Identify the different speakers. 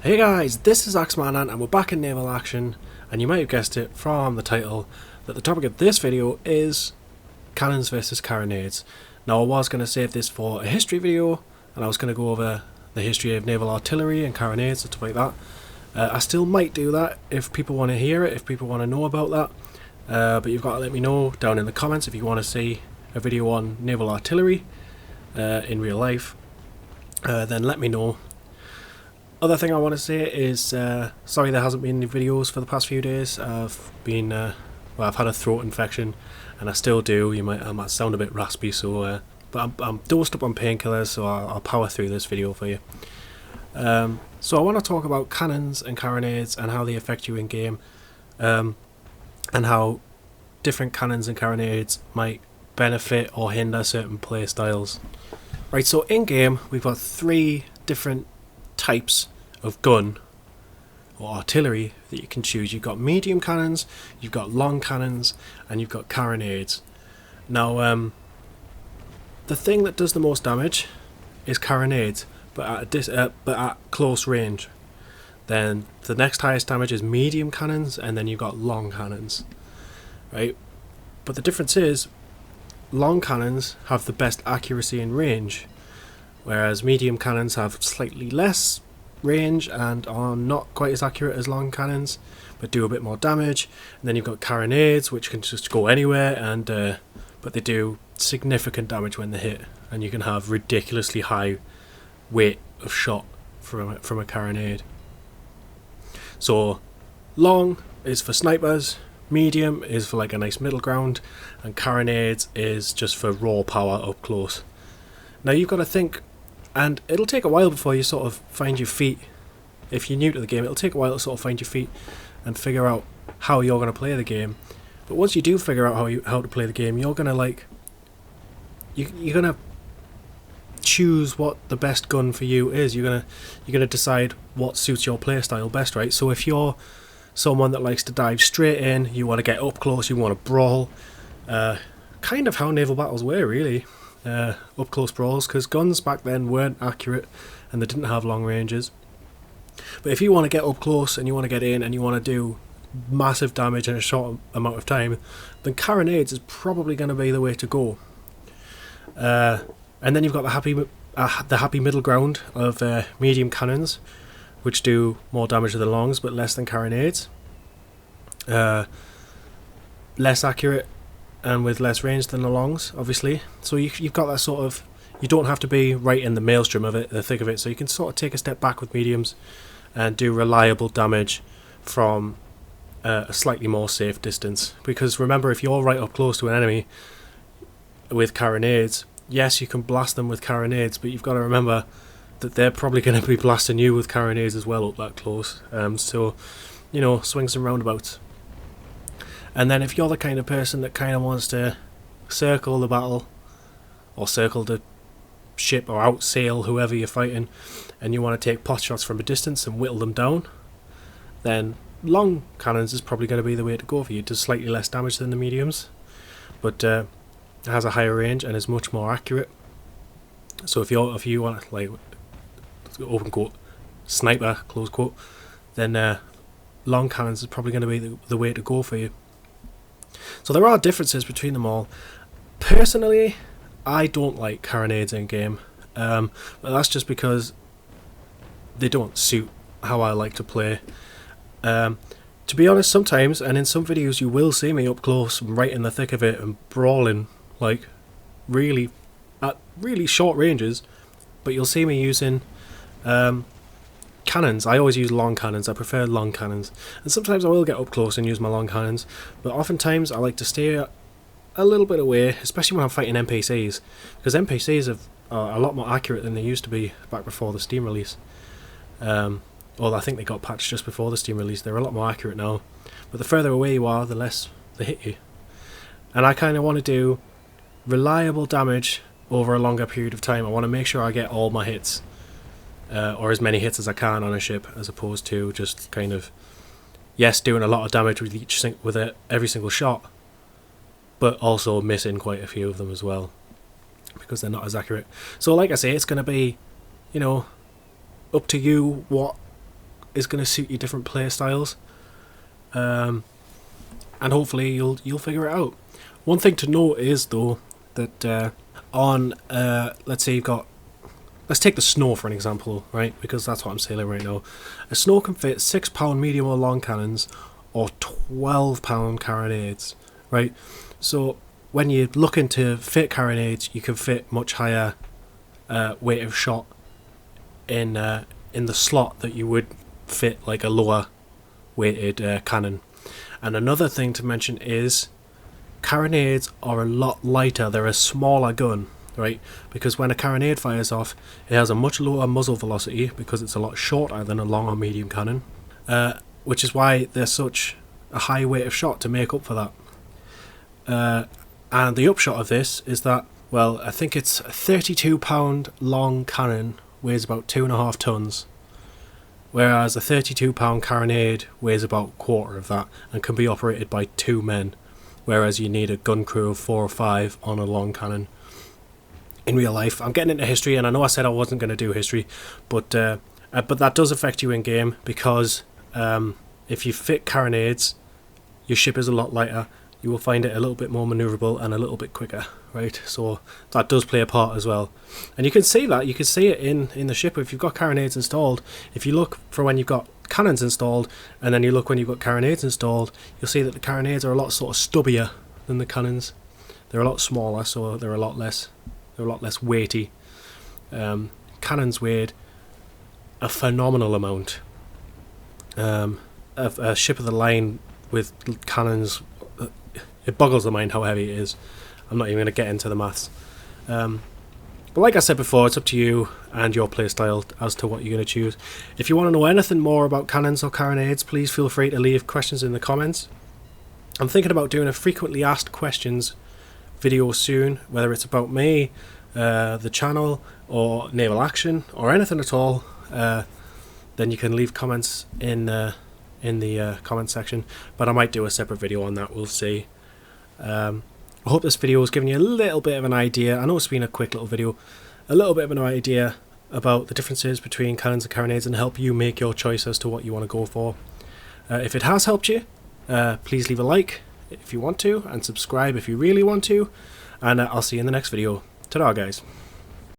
Speaker 1: Hey guys, this is AxeManAnt and we're back in naval action, and you might have guessed it from the title that the topic of this video is cannons versus carronades. Now I was going to save this for a history video and I was going to go over the history of naval artillery and carronades and stuff like that. I still might do that if people want to hear it, if people want to know about that, but you've got to let me know down in the comments if you want to see a video on naval artillery in real life. Then let me know. Other thing I want to say is, sorry there hasn't been any videos for the past few days. I've been, I've had a throat infection, and I still do. I might sound a bit raspy, so, but I'm dosed up on painkillers, so I'll power through this video for you. So I want to talk about cannons and carronades and how they affect you in game, and how different cannons and carronades might benefit or hinder certain play styles. Right, so in game we've got three different types of gun or artillery that you can choose. You've got medium cannons, you've got long cannons, and you've got carronades. Now, the thing that does the most damage is carronades, but at close range. Then the next highest damage is medium cannons, and then you've got long cannons. Right, but the difference is long cannons have the best accuracy and range, whereas medium cannons have slightly less range and are not quite as accurate as long cannons, but do a bit more damage. And then you've got carronades, which can just go anywhere, and but they do significant damage when they hit, and you can have ridiculously high weight of shot from a carronade. So long is for snipers, medium is for like a nice middle ground, and carronades is just for raw power up close. Now you've got to think, and it'll take a while before you sort of find your feet. If you're new to the game, it'll take a while to sort of find your feet and figure out how you're going to play the game. But once you do figure out how to play the game, you're going to you're going to choose what the best gun for you is. You're going to decide what suits your play style best, right? So if you're someone that likes to dive straight in, you want to get up close, you want to brawl, kind of how naval battles were really. Up close brawls, because guns back then weren't accurate and they didn't have long ranges. But if you want to get up close and you want to get in and you want to do massive damage in a short amount of time, then carronades is probably going to be the way to go. And then you've got the happy middle ground of medium cannons, which do more damage than longs but less than carronades. Less accurate and with less range than the longs, obviously. So you've got that sort of, you don't have to be right in the maelstrom of it, the thick of it, so you can sort of take a step back with mediums and do reliable damage from a slightly more safe distance. Because remember, if you're right up close to an enemy with carronades, yes, you can blast them with carronades, but you've got to remember that they're probably going to be blasting you with carronades as well up that close. So, you know, swings and roundabouts. And then if you're the kind of person that kind of wants to circle the battle, or circle the ship, or outsail whoever you're fighting, and you want to take pot shots from a distance and whittle them down, then long cannons is probably going to be the way to go for you. It does slightly less damage than the mediums, but it has a higher range and is much more accurate. So if you want, like, open quote, sniper, close quote, then long cannons is probably going to be the way to go for you. So there are differences between them all. Personally, I don't like carronades in game, but that's just because they don't suit how I like to play. To be honest, sometimes, and in some videos, you will see me up close and right in the thick of it and brawling, like really at really short ranges, but you'll see me using cannons. I always use long cannons. I prefer long cannons, and sometimes I will get up close and use my long cannons, but oftentimes I like to stay a little bit away, especially when I'm fighting NPCs, because NPCs are a lot more accurate than they used to be back before the Steam release. Well, I think they got patched just before the Steam release. They're a lot more accurate now, but the further away you are, the less they hit you. And I kind of want to do reliable damage over a longer period of time. I want to make sure I get all my hits, or as many hits as I can on a ship, as opposed to just kind of, yes, doing a lot of damage with every single shot, but also missing quite a few of them as well, because they're not as accurate. So like I say, it's going to be, you know, up to you what is going to suit your different play styles, and hopefully you'll figure it out. One thing to note is though that on let's say let's take the Snow for an example, right? Because that's what I'm sailing right now. A Snow can fit 6-pound medium or long cannons or 12-pound carronades, right? So when you're looking to fit carronades, you can fit much higher weight of shot in the slot that you would fit like a lower weighted cannon. And another thing to mention is carronades are a lot lighter. They're a smaller gun, right? Because when a carronade fires off, it has a much lower muzzle velocity because it's a lot shorter than a long or medium cannon, which is why they're such a high weight of shot to make up for that. And the upshot of this is that, well, I think it's a 32-pound long cannon weighs about 2.5 tons, whereas a 32-pound carronade weighs about a quarter of that and can be operated by 2 men, whereas you need a gun crew of 4 or 5 on a long cannon. In real life, I'm getting into history, and I know I said I wasn't going to do history, but that does affect you in game, because if you fit carronades, your ship is a lot lighter. You will find it a little bit more manoeuvrable and a little bit quicker, right? So that does play a part as well. And you can see that. You can see it in the ship if you've got carronades installed. If you look for when you've got cannons installed, and then you look when you've got carronades installed, you'll see that the carronades are a lot sort of stubbier than the cannons. They're a lot smaller, so they're a lot less weighty. Cannons weighed a phenomenal amount. A ship of the line with cannons, it boggles the mind how heavy it is. I'm not even going to get into the maths. But like I said before, it's up to you and your playstyle as to what you're going to choose. If you want to know anything more about cannons or carronades, please feel free to leave questions in the comments. I'm thinking about doing a frequently asked questions video soon, whether it's about me, the channel, or naval action, or anything at all. Then you can leave comments in the comment section, but I might do a separate video on that. We'll see. I hope this video has given you a little bit of an idea. I know it's been a quick little video, a little bit of an idea about the differences between cannons and carronades, and help you make your choice as to what you want to go for. If it has helped you, please leave a like if you want to, and subscribe if you really want to, and I'll see you in the next video. Ta-da, guys.